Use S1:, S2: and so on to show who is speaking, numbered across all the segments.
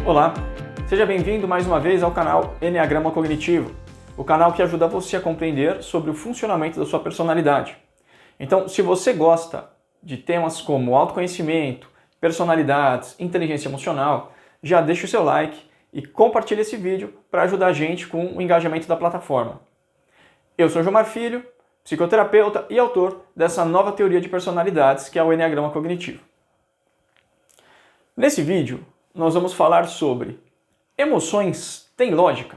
S1: Olá, seja bem-vindo mais uma vez ao canal Enneagrama Cognitivo, o canal que ajuda você a compreender sobre o funcionamento da sua personalidade. Então, se você gosta de temas como autoconhecimento, personalidades, inteligência emocional, já deixa o seu like e compartilha esse vídeo para ajudar a gente com o engajamento da plataforma. Eu sou Jomar Filho, psicoterapeuta e autor dessa nova teoria de personalidades que é o Enneagrama Cognitivo. Nesse vídeo, nós vamos falar sobre emoções têm lógica?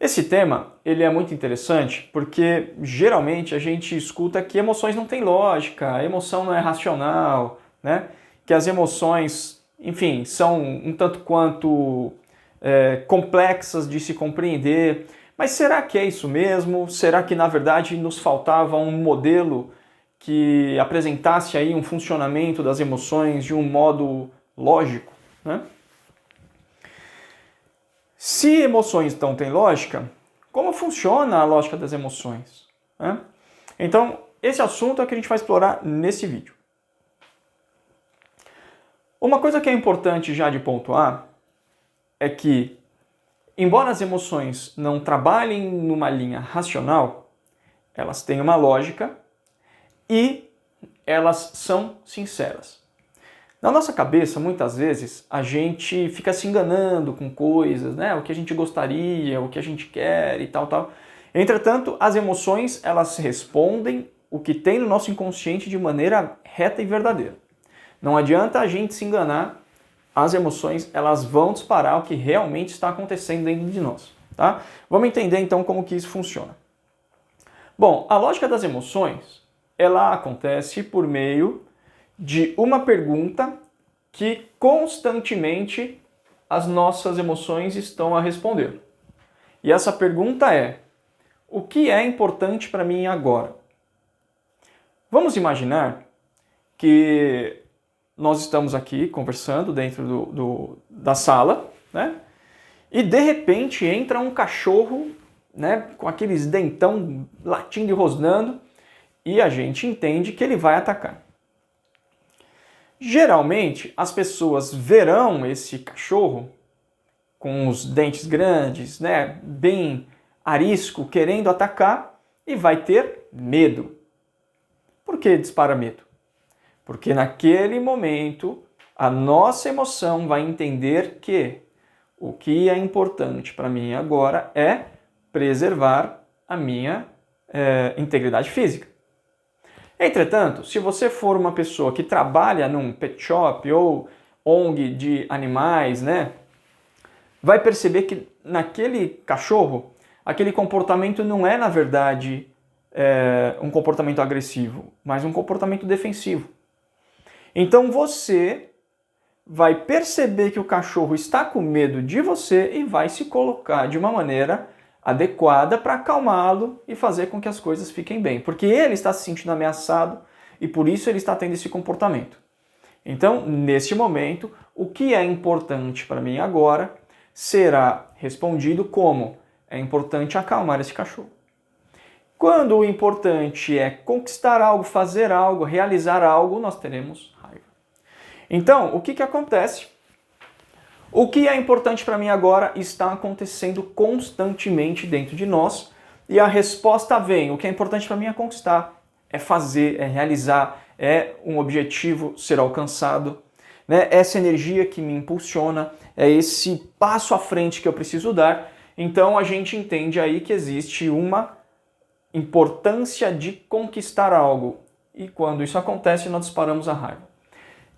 S1: Esse tema ele é muito interessante porque geralmente a gente escuta que emoções não têm lógica, a emoção não é racional, né? Que as emoções, enfim, são um tanto quanto complexas de se compreender. Mas será que é isso mesmo? Será que na verdade nos faltava um modelo que apresentasse aí um funcionamento das emoções de um modo lógico, né? Se emoções então têm lógica, como funciona a lógica das emoções, né? Então, esse assunto é o que a gente vai explorar nesse vídeo. Uma coisa que é importante já de pontuar é que, embora as emoções não trabalhem numa linha racional, elas têm uma lógica e elas são sinceras. Na nossa cabeça, muitas vezes, a gente fica se enganando com coisas, né? O que a gente gostaria, o que a gente quer e tal, tal. Entretanto, as emoções, elas respondem o que tem no nosso inconsciente de maneira reta e verdadeira. Não adianta a gente se enganar, as emoções, elas vão disparar o que realmente está acontecendo dentro de nós, tá? Vamos entender então como que isso funciona. Bom, a lógica das emoções, ela acontece por meio de uma pergunta que constantemente as nossas emoções estão a responder. E essa pergunta é: o que é importante para mim agora? Vamos imaginar que nós estamos aqui conversando dentro da sala, né? E de repente entra um cachorro, né, com aqueles dentão latindo e rosnando, e a gente entende que ele vai atacar. Geralmente, as pessoas verão esse cachorro com os dentes grandes, né, bem arisco, querendo atacar e vai ter medo. Por que dispara medo? Porque naquele momento a nossa emoção vai entender que o que é importante para mim agora é preservar a minha integridade física. Entretanto, se você for uma pessoa que trabalha num pet shop ou ONG de animais, né, vai perceber que naquele cachorro, aquele comportamento não é, na verdade, um comportamento agressivo, mas um comportamento defensivo. Então você vai perceber que o cachorro está com medo de você e vai se colocar de uma maneira adequada para acalmá-lo e fazer com que as coisas fiquem bem. Porque ele está se sentindo ameaçado e por isso ele está tendo esse comportamento. Então, neste momento, o que é importante para mim agora será respondido como: é importante acalmar esse cachorro. Quando o importante é conquistar algo, fazer algo, realizar algo, nós teremos raiva. Então, o que acontece? O que é importante para mim agora está acontecendo constantemente dentro de nós e a resposta vem. O que é importante para mim é conquistar, é fazer, é realizar, é um objetivo ser alcançado, né? Essa energia que me impulsiona, é esse passo à frente que eu preciso dar. Então a gente entende aí que existe uma importância de conquistar algo e quando isso acontece nós disparamos a raiva.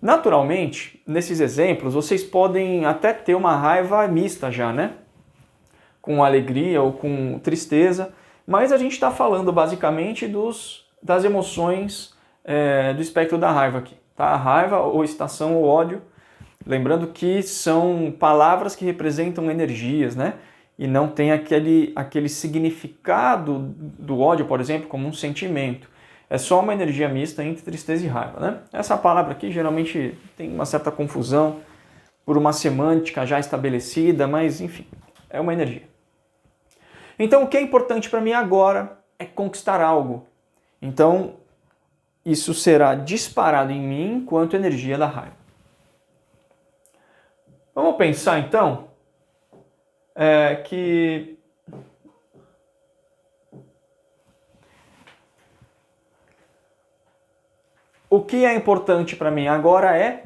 S1: Naturalmente, nesses exemplos, vocês podem até ter uma raiva mista já, né? Com alegria ou com tristeza, mas a gente está falando basicamente das emoções do espectro da raiva aqui, tá? A raiva, ou excitação, ou ódio, lembrando que são palavras que representam energias, né? E não tem aquele significado do ódio, por exemplo, como um sentimento. É só uma energia mista entre tristeza e raiva, né? Essa palavra aqui geralmente tem uma certa confusão por uma semântica já estabelecida, mas enfim, é uma energia. Então o que é importante para mim agora é conquistar algo. Então isso será disparado em mim enquanto energia da raiva. Vamos pensar então que o que é importante para mim agora é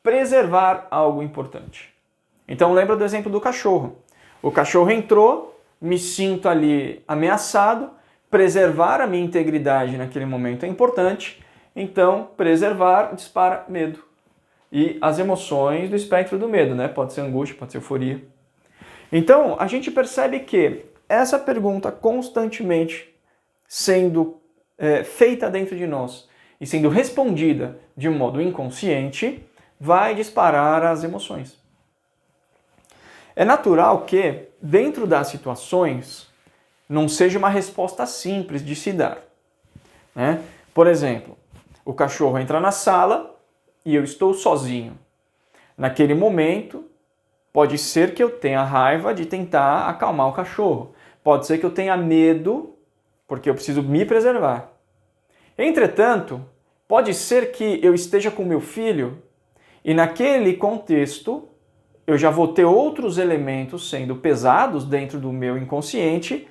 S1: preservar algo importante. Então lembra do exemplo do cachorro. O cachorro entrou, me sinto ali ameaçado, preservar a minha integridade naquele momento é importante, então preservar dispara medo. E as emoções do espectro do medo, né? Pode ser angústia, pode ser euforia. Então a gente percebe que essa pergunta constantemente sendo feita dentro de nós e sendo respondida de um modo inconsciente, vai disparar as emoções. É natural que, dentro das situações, não seja uma resposta simples de se dar, né? Por exemplo, o cachorro entra na sala e eu estou sozinho. Naquele momento, pode ser que eu tenha raiva de tentar acalmar o cachorro. Pode ser que eu tenha medo, porque eu preciso me preservar. Entretanto, pode ser que eu esteja com meu filho e naquele contexto eu já vou ter outros elementos sendo pesados dentro do meu inconsciente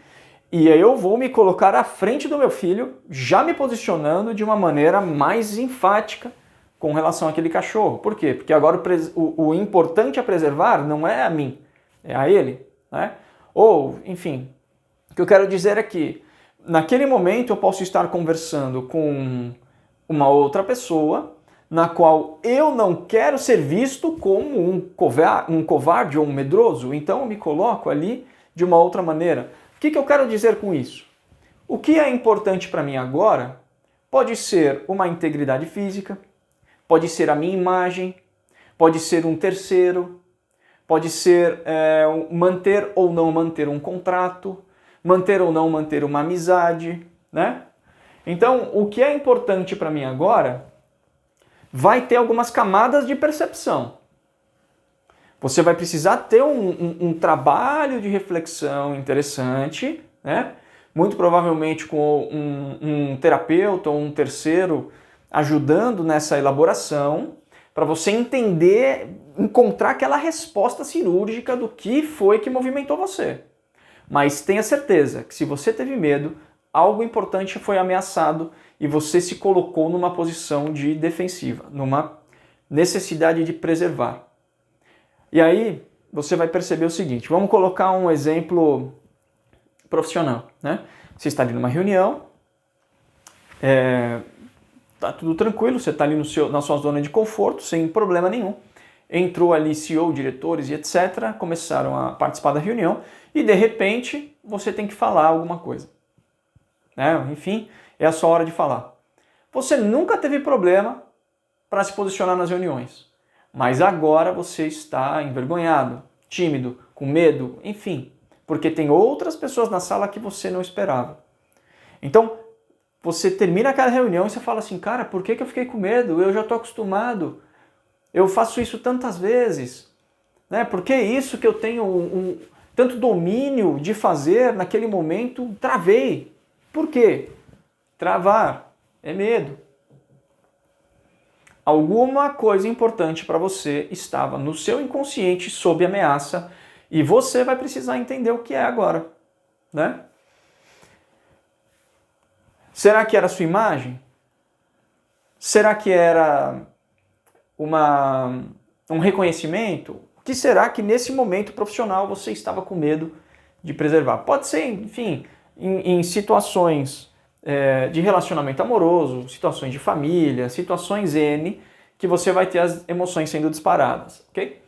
S1: e aí eu vou me colocar à frente do meu filho, já me posicionando de uma maneira mais enfática com relação àquele cachorro. Por quê? Porque agora o importante a preservar não é a mim, é a ele, né? Ou, enfim, o que eu quero dizer é que naquele momento eu posso estar conversando com uma outra pessoa na qual eu não quero ser visto como um covarde ou um medroso, então eu me coloco ali de uma outra maneira. O que eu quero dizer com isso? O que é importante para mim agora pode ser uma integridade física, pode ser a minha imagem, pode ser um terceiro, pode ser manter ou não manter um contrato, manter ou não manter uma amizade, né? Então, o que é importante para mim agora vai ter algumas camadas de percepção. Você vai precisar ter um trabalho de reflexão interessante, né? Muito provavelmente com um terapeuta ou um terceiro ajudando nessa elaboração, para você entender, encontrar aquela resposta cirúrgica do que foi que movimentou você. Mas tenha certeza que se você teve medo, algo importante foi ameaçado e você se colocou numa posição de defensiva, numa necessidade de preservar. E aí você vai perceber o seguinte, vamos colocar um exemplo profissional, né? Você está ali numa reunião, tá tudo tranquilo, você está ali na sua zona de conforto, sem problema nenhum. Entrou ali CEO, diretores e etc., começaram a participar da reunião e de repente você tem que falar alguma coisa. Enfim, é a sua hora de falar. Você nunca teve problema para se posicionar nas reuniões, mas agora você está envergonhado, tímido, com medo, enfim, porque tem outras pessoas na sala que você não esperava. Então, você termina aquela reunião e você fala assim, cara, por que eu fiquei com medo? Eu já estou acostumado, eu faço isso tantas vezes, né? Por que isso que eu tenho tanto domínio de fazer naquele momento, travei? Por quê? Travar é medo. Alguma coisa importante para você estava no seu inconsciente sob ameaça e você vai precisar entender o que é agora, né? Será que era a sua imagem? Será que era um reconhecimento? O que será que nesse momento profissional você estava com medo de preservar? Pode ser, enfim, em situações de relacionamento amoroso, situações de família, situações N, que você vai ter as emoções sendo disparadas, ok?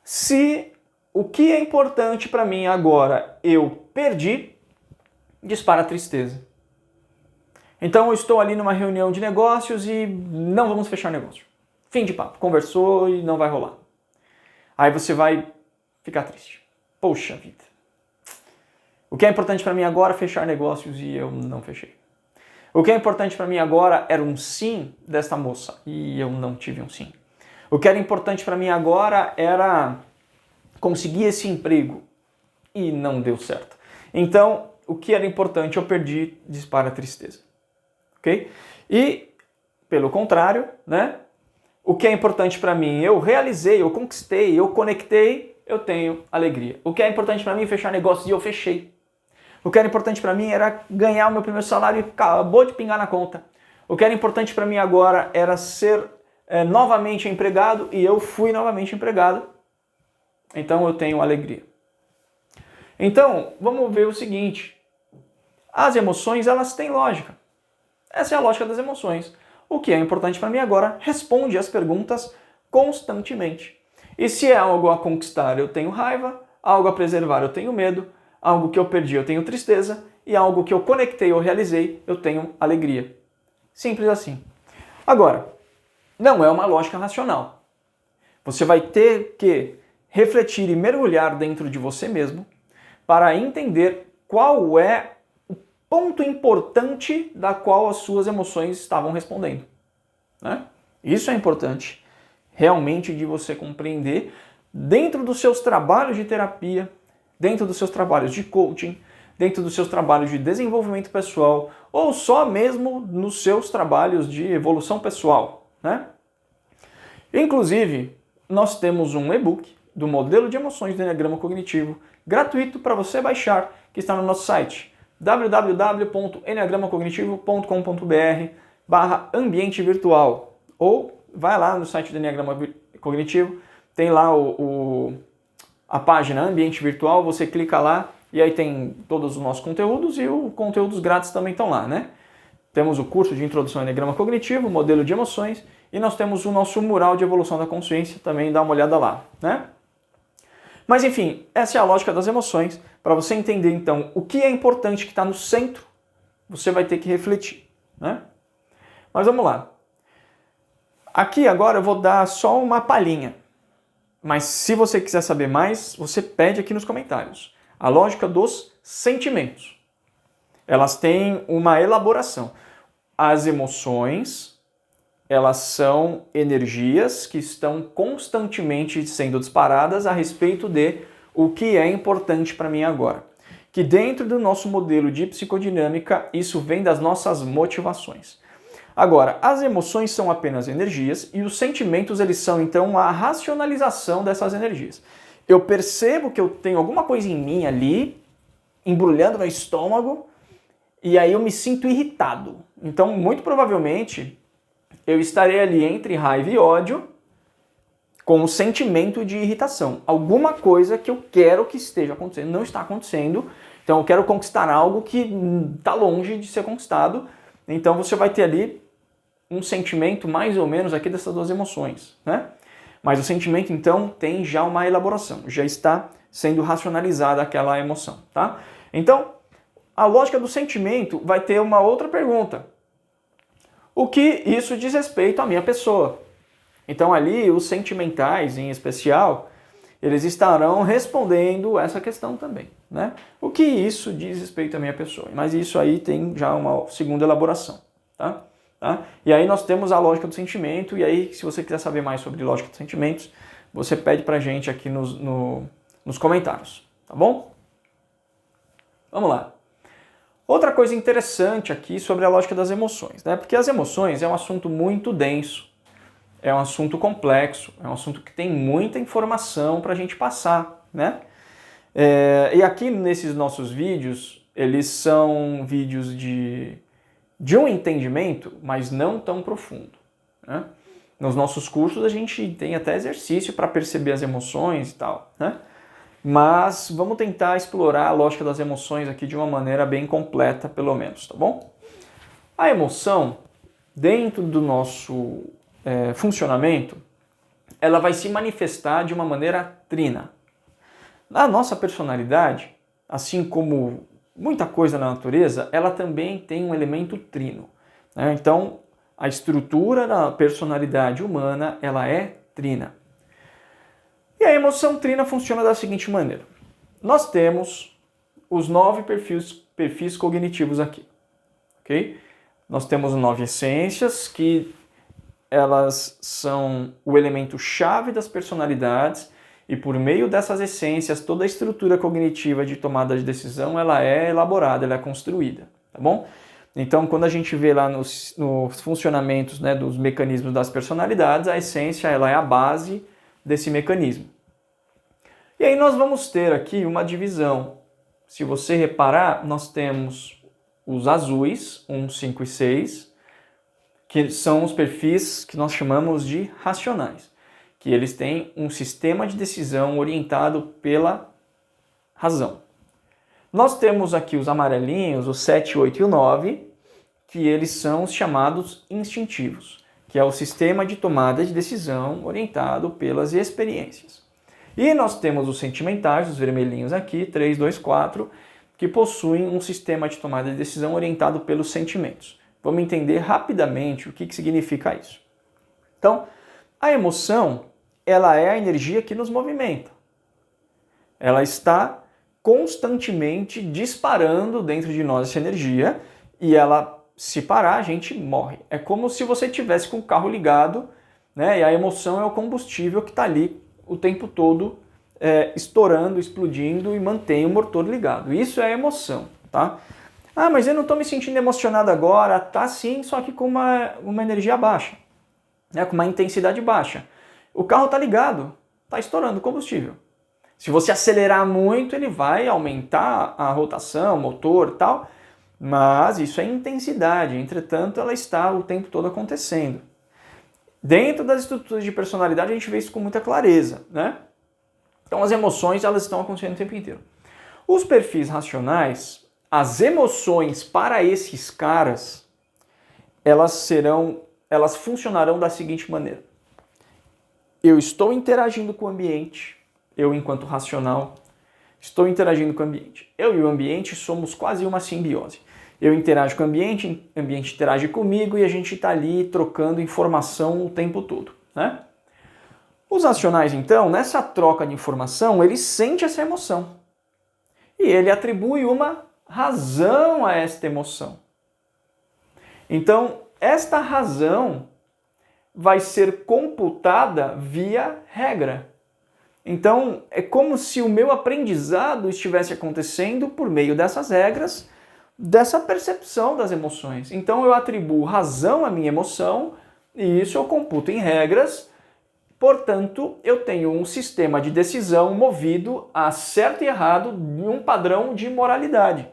S1: Se o que é importante para mim agora eu perdi, dispara a tristeza. Então eu estou ali numa reunião de negócios e não vamos fechar negócio. Fim de papo, conversou e não vai rolar. Aí você vai ficar triste. Poxa vida. O que é importante para mim agora é fechar negócios e eu não fechei. O que é importante para mim agora era um sim desta moça e eu não tive um sim. O que era importante para mim agora era conseguir esse emprego e não deu certo. Então, o que era importante eu perdi, dispara a tristeza. Ok? E, pelo contrário, né? O que é importante para mim, eu realizei, eu conquistei, eu conectei, eu tenho alegria. O que é importante para mim, fechar negócios, e eu fechei. O que era importante para mim era ganhar o meu primeiro salário e acabou de pingar na conta. O que era importante para mim agora era ser novamente empregado e eu fui novamente empregado. Então eu tenho alegria. Então, vamos ver o seguinte. As emoções, elas têm lógica. Essa é a lógica das emoções. O que é importante para mim agora responde as perguntas constantemente. E se é algo a conquistar, eu tenho raiva, algo a preservar, eu tenho medo, algo que eu perdi, eu tenho tristeza, e algo que eu conectei ou realizei, eu tenho alegria. Simples assim. Agora, não é uma lógica racional. Você vai ter que refletir e mergulhar dentro de você mesmo para entender qual é o ponto importante da qual as suas emoções estavam respondendo. Né? Isso é importante, realmente, de você compreender dentro dos seus trabalhos de terapia, dentro dos seus trabalhos de coaching, dentro dos seus trabalhos de desenvolvimento pessoal ou só mesmo nos seus trabalhos de evolução pessoal. Né? Inclusive, nós temos um e-book do modelo de emoções do Enneagrama Cognitivo, gratuito para você baixar, que está no nosso site www.enneagramacognitivo.com.br/ambiente virtual, ou vai lá no site do Enneagrama Cognitivo, tem lá a página Ambiente Virtual, você clica lá e aí tem todos os nossos conteúdos e os conteúdos grátis também estão lá, né? Temos o curso de Introdução ao Enneagrama Cognitivo, modelo de emoções, e nós temos o nosso mural de evolução da consciência, também dá uma olhada lá, né? Mas enfim, essa é a lógica das emoções. Para você entender então o que é importante que está no centro, você vai ter que refletir, né? Mas vamos lá. Aqui agora eu vou dar só uma palhinha. Mas se você quiser saber mais, você pede aqui nos comentários. A lógica dos sentimentos. Elas têm uma elaboração. As emoções, elas são energias que estão constantemente sendo disparadas a respeito de o que é importante para mim agora. Que dentro do nosso modelo de psicodinâmica, isso vem das nossas motivações. Agora, as emoções são apenas energias e os sentimentos, eles são então a racionalização dessas energias. Eu percebo que eu tenho alguma coisa em mim ali, embrulhando no estômago, e aí eu me sinto irritado. Então, muito provavelmente, eu estarei ali entre raiva e ódio com o sentimento de irritação. Alguma coisa que eu quero que esteja acontecendo não está acontecendo, então eu quero conquistar algo que está longe de ser conquistado. Então você vai ter ali um sentimento mais ou menos aqui dessas duas emoções, né? Mas o sentimento então tem já uma elaboração, já está sendo racionalizada aquela emoção, tá? Então, a lógica do sentimento vai ter uma outra pergunta. O que isso diz respeito à minha pessoa? Então ali os sentimentais em especial, eles estarão respondendo essa questão também, né? O que isso diz respeito à minha pessoa? Mas isso aí tem já uma segunda elaboração, tá? E aí nós temos a lógica do sentimento, e aí se você quiser saber mais sobre lógica dos sentimentos, você pede pra gente aqui nos comentários, tá bom? Vamos lá. Outra coisa interessante aqui sobre a lógica das emoções, né? Porque as emoções é um assunto muito denso, é um assunto complexo, é um assunto que tem muita informação para a gente passar, né? E aqui nesses nossos vídeos, eles são vídeos de um entendimento, mas não tão profundo, né? Nos nossos cursos a gente tem até exercício para perceber as emoções e tal, né? Mas vamos tentar explorar a lógica das emoções aqui de uma maneira bem completa, pelo menos, tá bom? A emoção, dentro do nosso funcionamento, ela vai se manifestar de uma maneira trina. Na nossa personalidade, assim como muita coisa na natureza, ela também tem um elemento trino, né? Então, a estrutura da personalidade humana, ela é trina. E a emoção trina funciona da seguinte maneira. Nós temos os 9 perfis cognitivos aqui, ok? Nós temos 9 essências, que elas são o elemento chave das personalidades, e por meio dessas essências, toda a estrutura cognitiva de tomada de decisão, ela é elaborada, ela é construída, tá bom? Então, quando a gente vê lá nos funcionamentos, né, dos mecanismos das personalidades, a essência ela é a base desse mecanismo. E aí nós vamos ter aqui uma divisão. Se você reparar, nós temos os azuis, 1, 5 e 6, que são os perfis que nós chamamos de racionais, que eles têm um sistema de decisão orientado pela razão. Nós temos aqui os amarelinhos, o 7, 8 e o 9, que eles são os chamados instintivos, que é o sistema de tomada de decisão orientado pelas experiências. E nós temos os sentimentais, os vermelhinhos aqui, 3, 2, 4, que possuem um sistema de tomada de decisão orientado pelos sentimentos. Vamos entender rapidamente o que significa isso. Então, a emoção, ela é a energia que nos movimenta. Ela está constantemente disparando dentro de nós essa energia e ela, se parar, a gente morre. É como se você tivesse com o carro ligado, né? E a emoção é o combustível que está ali o tempo todo estourando, explodindo e mantém o motor ligado. Isso é emoção, tá? Ah, mas eu não estou me sentindo emocionado agora. Tá sim, só que com uma energia baixa, né? Com uma intensidade baixa. O carro está ligado, está estourando combustível. Se você acelerar muito, ele vai aumentar a rotação, motor e tal, mas isso é intensidade, entretanto ela está o tempo todo acontecendo. Dentro das estruturas de personalidade a gente vê isso com muita clareza, né? Então as emoções elas estão acontecendo o tempo inteiro. Os perfis racionais, as emoções para esses caras, elas funcionarão da seguinte maneira. Eu estou interagindo com o ambiente, eu enquanto racional, estou interagindo com o ambiente. Eu e o ambiente somos quase uma simbiose. Eu interajo com o ambiente interage comigo e a gente está ali trocando informação o tempo todo, né? Os racionais, então, nessa troca de informação, ele sente essa emoção. E ele atribui uma razão a esta emoção. Então, esta razão vai ser computada via regra. Então, é como se o meu aprendizado estivesse acontecendo por meio dessas regras, dessa percepção das emoções. Então, eu atribuo razão à minha emoção e isso eu computo em regras. Portanto, eu tenho um sistema de decisão movido a certo e errado em um padrão de moralidade.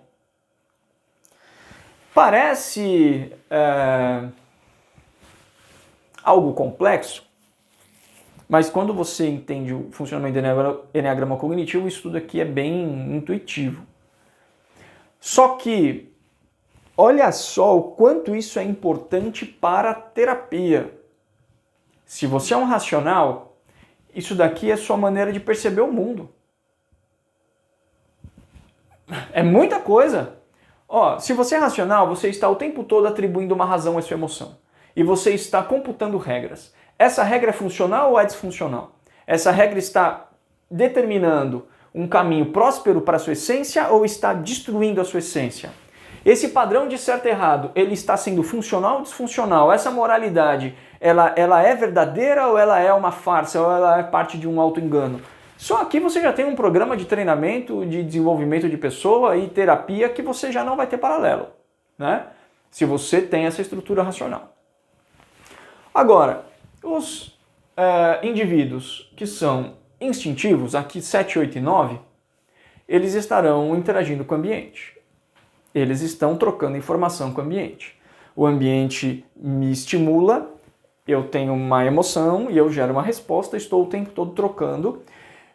S1: Parece algo complexo, mas quando você entende o funcionamento do Eneagrama Cognitivo, isso tudo aqui é bem intuitivo. Só que, olha só o quanto isso é importante para a terapia. Se você é um racional, isso daqui é a sua maneira de perceber o mundo. É muita coisa. Ó, se você é racional, você está o tempo todo atribuindo uma razão à sua emoção. E você está computando regras. Essa regra é funcional ou é disfuncional? Essa regra está determinando um caminho próspero para a sua essência ou está destruindo a sua essência? Esse padrão de certo e errado, ele está sendo funcional ou disfuncional? Essa moralidade, ela é verdadeira ou ela é uma farsa, ou ela é parte de um auto-engano? Só aqui você já tem um programa de treinamento, de desenvolvimento de pessoa e terapia que você já não vai ter paralelo, né? Se você tem essa estrutura racional. Agora, os indivíduos que são instintivos, aqui 7, 8 e 9, eles estarão interagindo com o ambiente. Eles estão trocando informação com o ambiente. O ambiente me estimula, eu tenho uma emoção e eu gero uma resposta, estou o tempo todo trocando.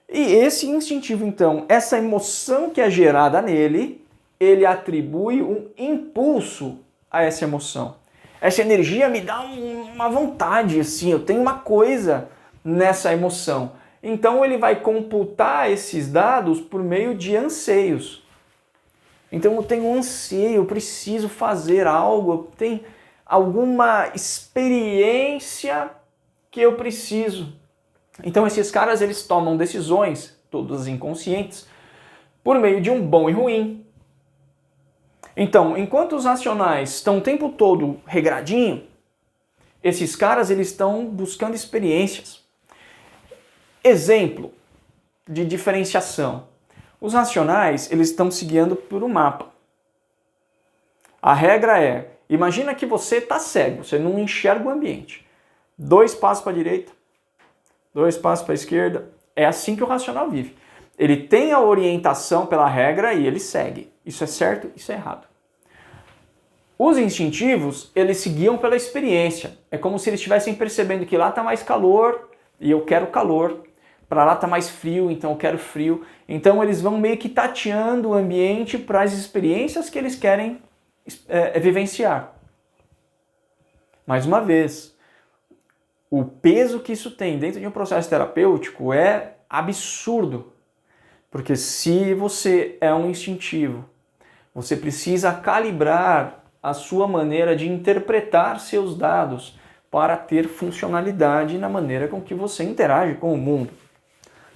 S1: E esse instintivo, então, essa emoção que é gerada nele, ele atribui um impulso a essa emoção. Essa energia me dá uma vontade, assim, eu tenho uma coisa nessa emoção. Então ele vai computar esses dados por meio de anseios. Então eu tenho um anseio, eu preciso fazer algo, eu tenho alguma experiência que eu preciso. Então esses caras, eles tomam decisões, todas inconscientes, por meio de um bom e ruim. Então, enquanto os racionais estão o tempo todo regradinho, esses caras, eles estão buscando experiências. Exemplo de diferenciação. Os racionais, eles estão se guiando por um mapa. A regra é, imagina que você está cego, você não enxerga o ambiente. 2 passos para a direita, 2 passos para a esquerda. É assim que o racional vive. Ele tem a orientação pela regra e ele segue. Isso é certo, isso é errado. Os instintivos, eles se guiam pela experiência. É como se eles estivessem percebendo que lá está mais calor e eu quero calor. Para lá está mais frio, então eu quero frio. Então eles vão meio que tateando o ambiente para as experiências que eles querem vivenciar. Mais uma vez, o peso que isso tem dentro de um processo terapêutico é absurdo. Porque se você é um instintivo, você precisa calibrar a sua maneira de interpretar seus dados para ter funcionalidade na maneira com que você interage com o mundo.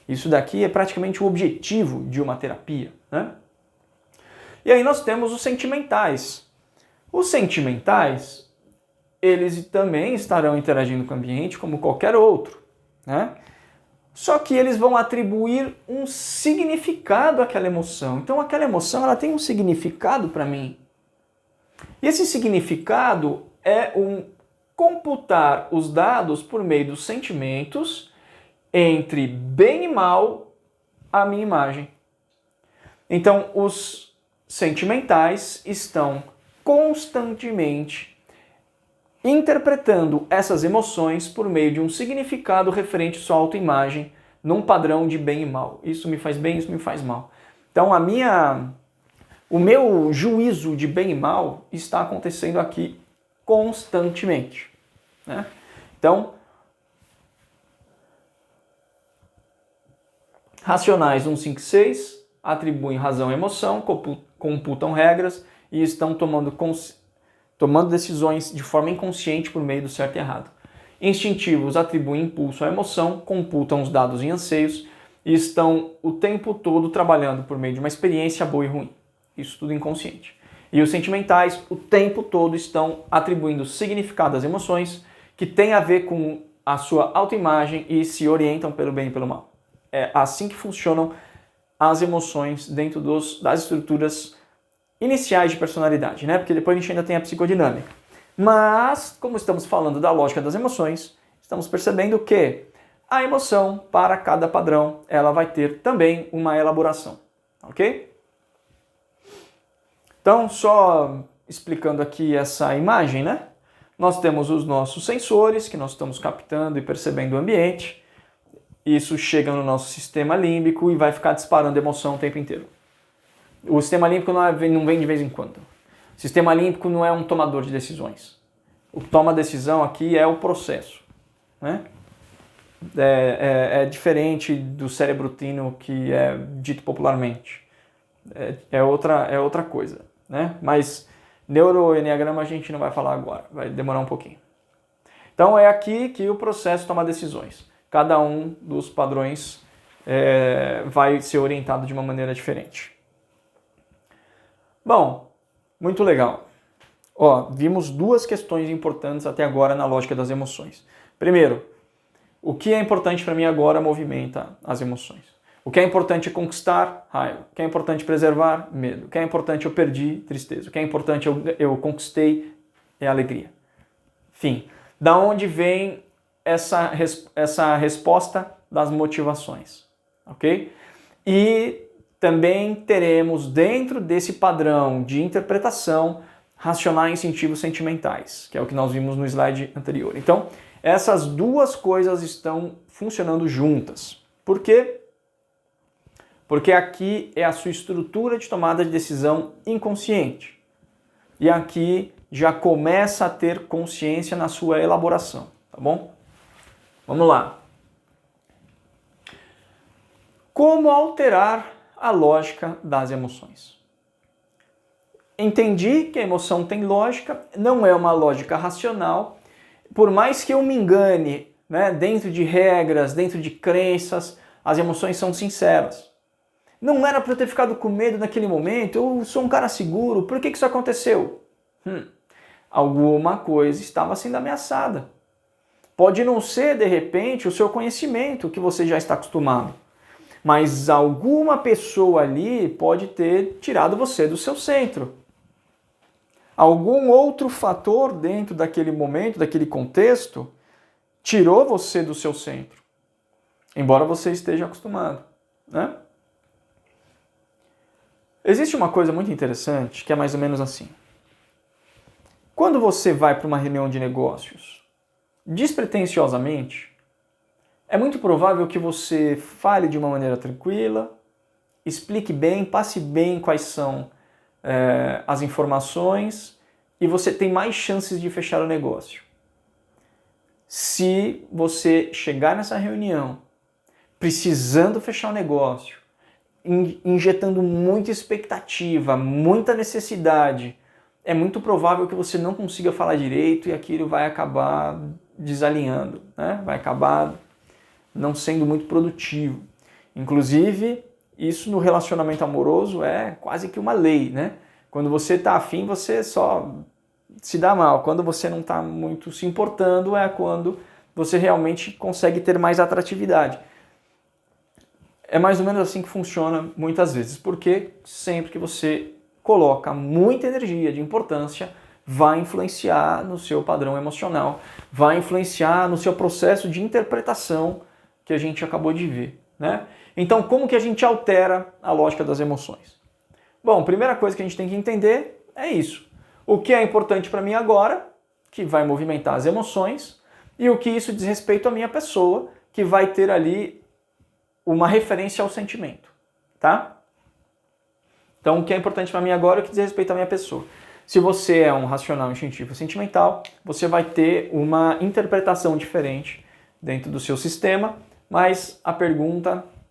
S1: Isso daqui é praticamente o objetivo de uma terapia, né? E aí nós temos os sentimentais. Os sentimentais, eles também estarão interagindo com o ambiente como qualquer outro, né? Só que eles vão atribuir um significado àquela emoção. Então aquela emoção ela tem um significado para mim. E esse significado é computar os dados por meio dos sentimentos entre bem e mal a minha imagem. Então os sentimentais estão constantemente interpretando essas emoções por meio de um significado referente à sua autoimagem num padrão de bem e mal. Isso me faz bem, isso me faz mal. Então o meu juízo de bem e mal está acontecendo aqui constantemente, né? Então, racionais 1, 5, 6 atribuem razão e emoção, computam regras e estão tomando decisões de forma inconsciente por meio do certo e errado. Instintivos atribuem impulso à emoção, computam os dados em anseios e estão o tempo todo trabalhando por meio de uma experiência boa e ruim. Isso tudo inconsciente. E os sentimentais o tempo todo estão atribuindo significado às emoções que tem a ver com a sua autoimagem e se orientam pelo bem e pelo mal. É assim que funcionam as emoções dentro das estruturas iniciais de personalidade, né? Porque depois a gente ainda tem a psicodinâmica. Mas, como estamos falando da lógica das emoções, estamos percebendo que a emoção, para cada padrão, ela vai ter também uma elaboração, ok? Então, só explicando aqui essa imagem, né? Nós temos os nossos sensores, que nós estamos captando e percebendo o ambiente. Isso chega no nosso sistema límbico e vai ficar disparando emoção o tempo inteiro. O sistema límbico não vem de vez em quando. O sistema límbico não é um tomador de decisões. O toma decisão aqui é o processo, né? É diferente do cérebrotino que é dito popularmente. É outra coisa, né? Mas neuroenneagrama a gente não vai falar agora, vai demorar um pouquinho. Então é aqui que o processo toma decisões. Cada um dos padrões vai ser orientado de uma maneira diferente. Bom, muito legal. Ó, vimos 2 questões importantes até agora na lógica das emoções. Primeiro, o que é importante para mim agora movimenta as emoções. O que é importante é conquistar, raiva. O que é importante preservar, medo. O que é importante eu perdi, tristeza. O que é importante eu conquistei, é alegria. Enfim, da onde vem essa resposta das motivações, ok? E também teremos dentro desse padrão de interpretação racionais, instintivos, sentimentais, que é o que nós vimos no slide anterior. Então, essas 2 coisas estão funcionando juntas. Por quê? Porque aqui é a sua estrutura de tomada de decisão inconsciente. E aqui já começa a ter consciência na sua elaboração, tá bom? Vamos lá. Como alterar a lógica das emoções? Entendi que a emoção tem lógica, não é uma lógica racional. Por mais que eu me engane, né, dentro de regras, dentro de crenças, as emoções são sinceras. Não era para eu ter ficado com medo naquele momento, eu sou um cara seguro, por que isso aconteceu? Alguma coisa estava sendo ameaçada. Pode não ser, de repente, o seu conhecimento, que você já está acostumado. Mas alguma pessoa ali pode ter tirado você do seu centro. Algum outro fator dentro daquele momento, daquele contexto, tirou você do seu centro, embora você esteja acostumado, né? Existe uma coisa muito interessante que é mais ou menos assim. Quando você vai para uma reunião de negócios, despretensiosamente, é muito provável que você fale de uma maneira tranquila, explique bem, passe bem quais são as informações e você tem mais chances de fechar o negócio. Se você chegar nessa reunião precisando fechar o negócio, injetando muita expectativa, muita necessidade, é muito provável que você não consiga falar direito e aquilo vai acabar desalinhando, né? Vai acabar não sendo muito produtivo. Inclusive, isso no relacionamento amoroso é quase que uma lei, né? Quando você está afim, você só se dá mal. Quando você não está muito se importando, é quando você realmente consegue ter mais atratividade. É mais ou menos assim que funciona muitas vezes, porque sempre que você coloca muita energia de importância, vai influenciar no seu padrão emocional, vai influenciar no seu processo de interpretação que a gente acabou de ver, né? Então, como que a gente altera a lógica das emoções? Bom, primeira coisa que a gente tem que entender é isso. O que é importante para mim agora, que vai movimentar as emoções, e o que isso diz respeito à minha pessoa, que vai ter ali uma referência ao sentimento, tá? Então, o que é importante para mim agora é o que diz respeito à minha pessoa. Se você é um racional, instintivo, sentimental, você vai ter uma interpretação diferente dentro do seu sistema, mas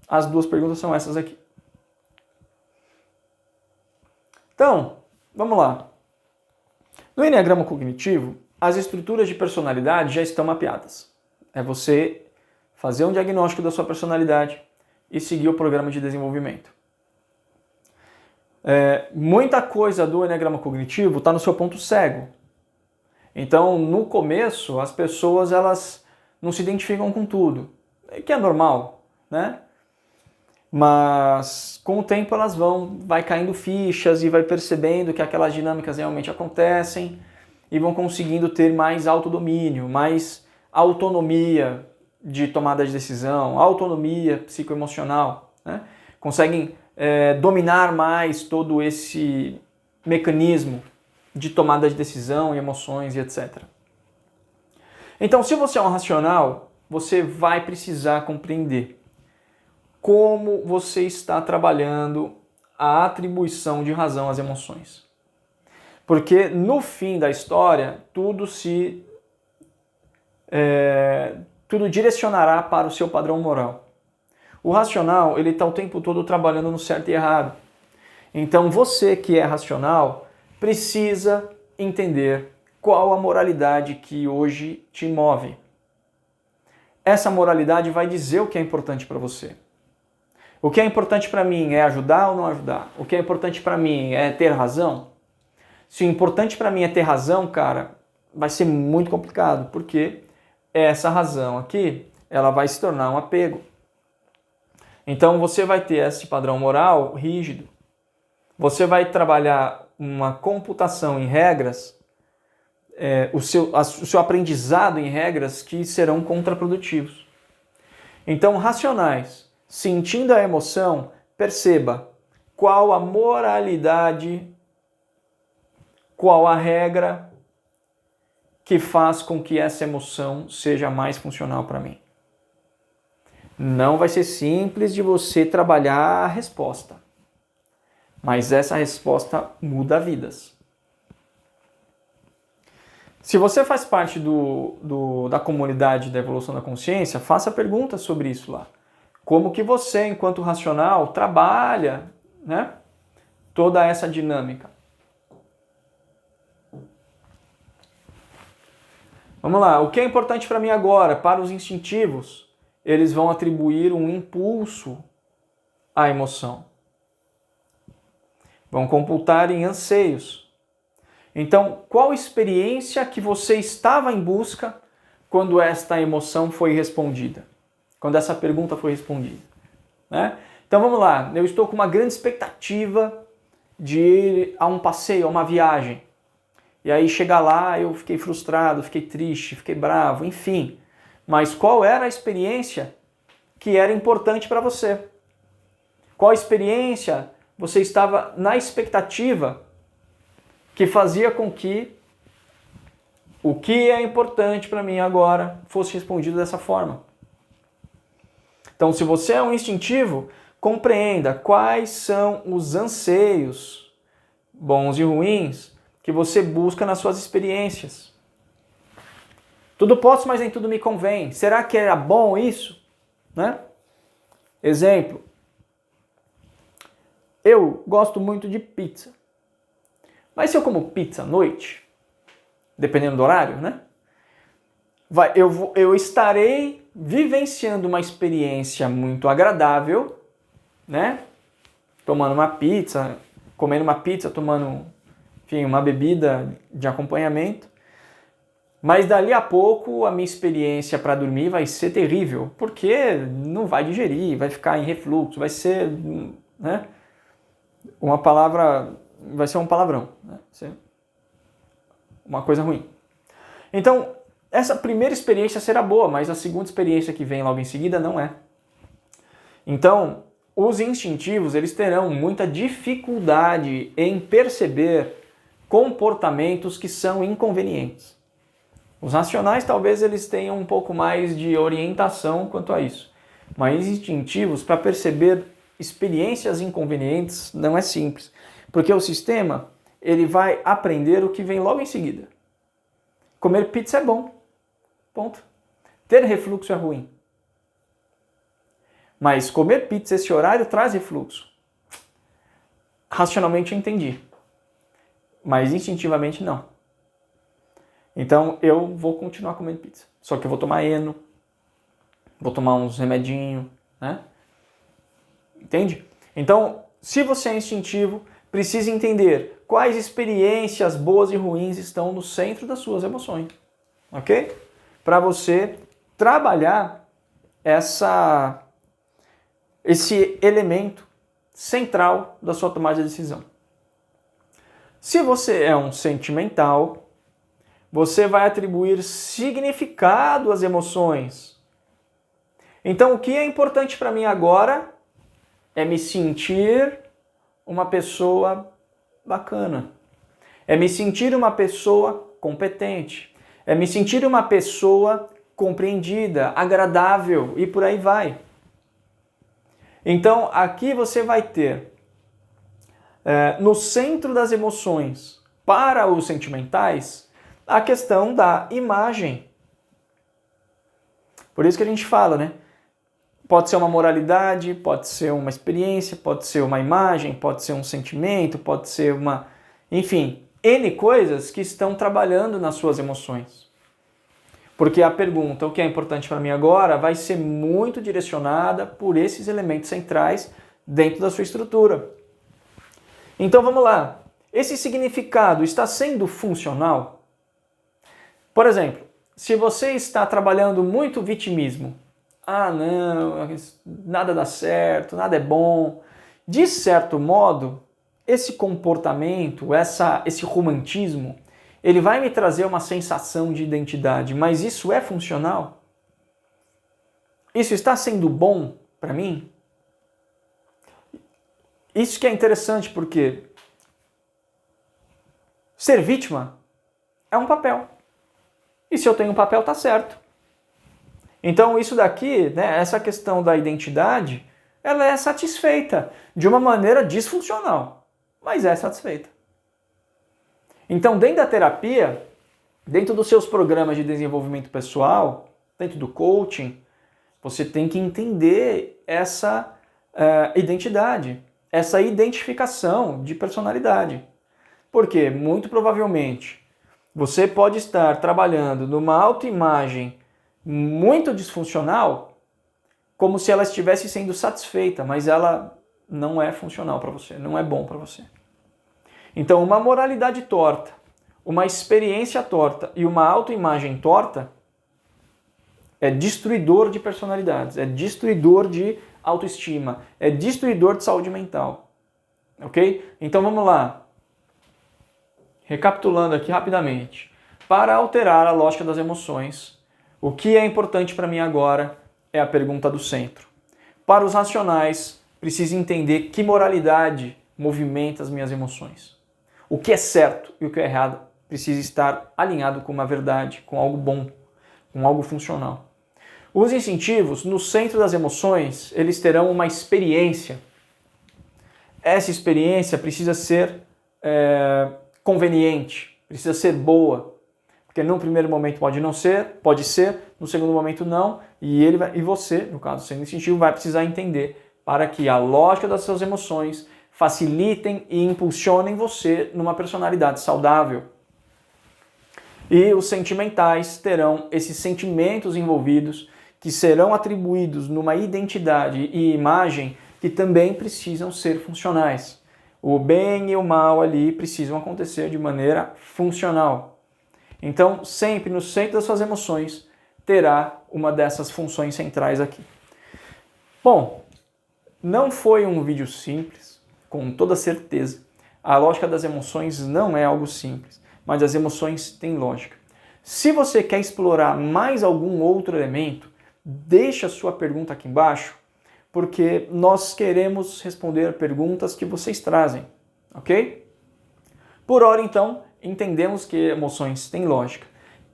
S1: as duas perguntas são essas aqui. Então, vamos lá. No Eneagrama Cognitivo, as estruturas de personalidade já estão mapeadas. É você fazer um diagnóstico da sua personalidade e seguir o programa de desenvolvimento. Muita coisa do Eneagrama Cognitivo está no seu ponto cego. Então, no começo, as pessoas elas não se identificam com tudo, que é normal, né? Mas com o tempo elas vai caindo fichas e vai percebendo que aquelas dinâmicas realmente acontecem e vão conseguindo ter mais autodomínio, mais autonomia de tomada de decisão, autonomia psicoemocional, né? Conseguem dominar mais todo esse mecanismo de tomada de decisão e emoções e etc. Então, se você é um racional, você vai precisar compreender como você está trabalhando a atribuição de razão às emoções. Porque no fim da história, tudo direcionará para o seu padrão moral. O racional, ele está o tempo todo trabalhando no certo e errado. Então você que é racional precisa entender qual a moralidade que hoje te move. Essa moralidade vai dizer o que é importante para você. O que é importante para mim é ajudar ou não ajudar? O que é importante para mim é ter razão? Se o importante para mim é ter razão, cara, vai ser muito complicado, porque essa razão aqui, ela vai se tornar um apego. Então você vai ter esse padrão moral rígido. Você vai trabalhar uma computação em regras, o seu aprendizado em regras que serão contraprodutivos. Então, racionais, sentindo a emoção, perceba qual a moralidade, qual a regra que faz com que essa emoção seja mais funcional para mim. Não vai ser simples de você trabalhar a resposta, mas essa resposta muda vidas. Se você faz parte da comunidade da evolução da consciência, faça perguntas sobre isso lá. Como que você, enquanto racional, trabalha, né, toda essa dinâmica. Vamos lá, o que é importante para mim agora? Para os instintivos, eles vão atribuir um impulso à emoção. Vão computar em anseios. Então, qual experiência que você estava em busca quando esta emoção foi respondida? Quando essa pergunta foi respondida, né? Então vamos lá, eu estou com uma grande expectativa de ir a um passeio, a uma viagem. E aí chegar lá eu fiquei frustrado, fiquei triste, fiquei bravo, enfim. Mas qual era a experiência que era importante para você? Qual experiência você estava na expectativa que fazia com que o que é importante para mim agora fosse respondido dessa forma? Então, se você é um instintivo, compreenda quais são os anseios, bons e ruins, que você busca nas suas experiências. Tudo posso, mas nem tudo me convém. Será que era bom isso? Né? Exemplo. Eu gosto muito de pizza. Mas se eu como pizza à noite, dependendo do horário, né? Eu estarei vivenciando uma experiência muito agradável, né? Tomando uma pizza, comendo uma pizza, tomando, enfim, uma bebida de acompanhamento. Mas dali a pouco a minha experiência para dormir vai ser terrível, porque não vai digerir, vai ficar em refluxo, vai ser, né? Uma palavra, vai ser um palavrão, né? Vai ser uma coisa ruim. Então, essa primeira experiência será boa, mas a segunda experiência que vem logo em seguida não é. Então, os instintivos, eles terão muita dificuldade em perceber comportamentos que são inconvenientes. Os racionais talvez eles tenham um pouco mais de orientação quanto a isso. Mas instintivos, para perceber experiências inconvenientes, não é simples. Porque o sistema ele vai aprender o que vem logo em seguida. Comer pizza é bom. Ponto. Ter refluxo é ruim. Mas comer pizza esse horário traz refluxo. Racionalmente eu entendi. Mas instintivamente não. Então eu vou continuar comendo pizza. Só que eu vou tomar Eno, vou tomar uns remedinhos, né? Entende? Então, se você é instintivo, precisa entender quais experiências boas e ruins estão no centro das suas emoções. Ok? Para você trabalhar esse elemento central da sua tomada de decisão. Se você é um sentimental, você vai atribuir significado às emoções. Então, o que é importante para mim agora é me sentir uma pessoa bacana. É me sentir uma pessoa competente. É me sentir uma pessoa compreendida, agradável e por aí vai. Então, aqui você vai ter no centro das emoções, para os sentimentais, a questão da imagem. Por isso que a gente fala, né? Pode ser uma moralidade, pode ser uma experiência, pode ser uma imagem, pode ser um sentimento, pode ser uma... Enfim, N coisas que estão trabalhando nas suas emoções. Porque a pergunta, o que é importante para mim agora, vai ser muito direcionada por esses elementos centrais dentro da sua estrutura. Então vamos lá. Esse significado está sendo funcional? Por exemplo, se você está trabalhando muito vitimismo, não, nada dá certo, nada é bom. De certo modo, esse comportamento, esse romantismo, ele vai me trazer uma sensação de identidade, mas isso é funcional? Isso está sendo bom para mim? Isso que é interessante porque ser vítima é um papel. E se eu tenho um papel, tá certo. Então isso daqui, né, essa questão da identidade, ela é satisfeita de uma maneira disfuncional, mas é satisfeita. Então dentro da terapia, dentro dos seus programas de desenvolvimento pessoal, dentro do coaching, você tem que entender essa identidade, essa identificação de personalidade. Porque muito provavelmente você pode estar trabalhando numa autoimagem muito disfuncional, como se ela estivesse sendo satisfeita, mas ela não é funcional para você, não é bom para você. Então, uma moralidade torta, uma experiência torta e uma autoimagem torta é destruidor de personalidades, é destruidor de autoestima, é destruidor de saúde mental. Ok? Então, vamos lá. recapitulando aqui rapidamente, para alterar a lógica das emoções, o que é importante para mim agora é a pergunta do centro. Para os racionais, preciso entender que moralidade movimenta as minhas emoções. O que é certo e o que é errado precisa estar alinhado com uma verdade, com algo bom, com algo funcional. Os instintivos, no centro das emoções, eles terão uma experiência. Essa experiência precisa ser conveniente, precisa ser boa, porque no primeiro momento pode ser, no segundo momento não, e você, no caso sendo instintivo, vai precisar entender para que a lógica das suas emoções facilitem e impulsionem você numa personalidade saudável. E os sentimentais terão esses sentimentos envolvidos que serão atribuídos numa identidade e imagem que também precisam ser funcionais. O bem e o mal ali precisam acontecer de maneira funcional. Então, sempre no centro das suas emoções terá uma dessas funções centrais aqui. Bom, não foi um vídeo simples, com toda certeza. A lógica das emoções não é algo simples, mas as emoções têm lógica. Se você quer explorar mais algum outro elemento, deixa a sua pergunta aqui embaixo, porque nós queremos responder perguntas que vocês trazem, ok? Por hora, então, entendemos que emoções têm lógica.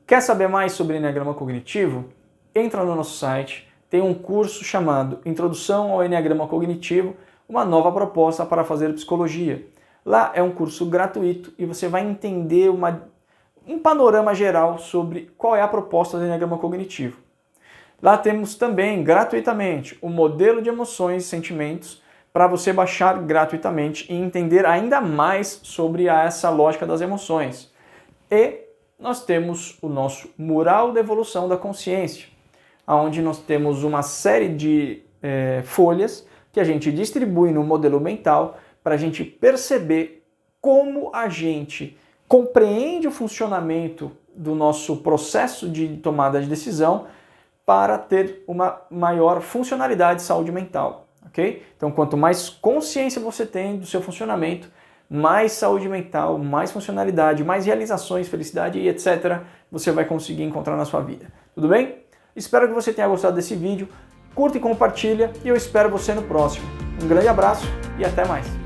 S1: Quer saber mais sobre Enneagrama Cognitivo? Entra no nosso site, tem um curso chamado Introdução ao Enneagrama Cognitivo, uma nova proposta para fazer psicologia. Lá é um curso gratuito e você vai entender um panorama geral sobre qual é a proposta do Enneagrama Cognitivo. Lá temos também, gratuitamente, o modelo de emoções e sentimentos para você baixar gratuitamente e entender ainda mais sobre essa lógica das emoções. E nós temos o nosso Mural da Evolução da Consciência, onde nós temos uma série de folhas que a gente distribui no modelo mental para a gente perceber como a gente compreende o funcionamento do nosso processo de tomada de decisão para ter uma maior funcionalidade de saúde mental, ok? Então, quanto mais consciência você tem do seu funcionamento, mais saúde mental, mais funcionalidade, mais realizações, felicidade e etc. você vai conseguir encontrar na sua vida. Tudo bem? Espero que você tenha gostado desse vídeo. Curta e compartilha e eu espero você no próximo. Um grande abraço e até mais!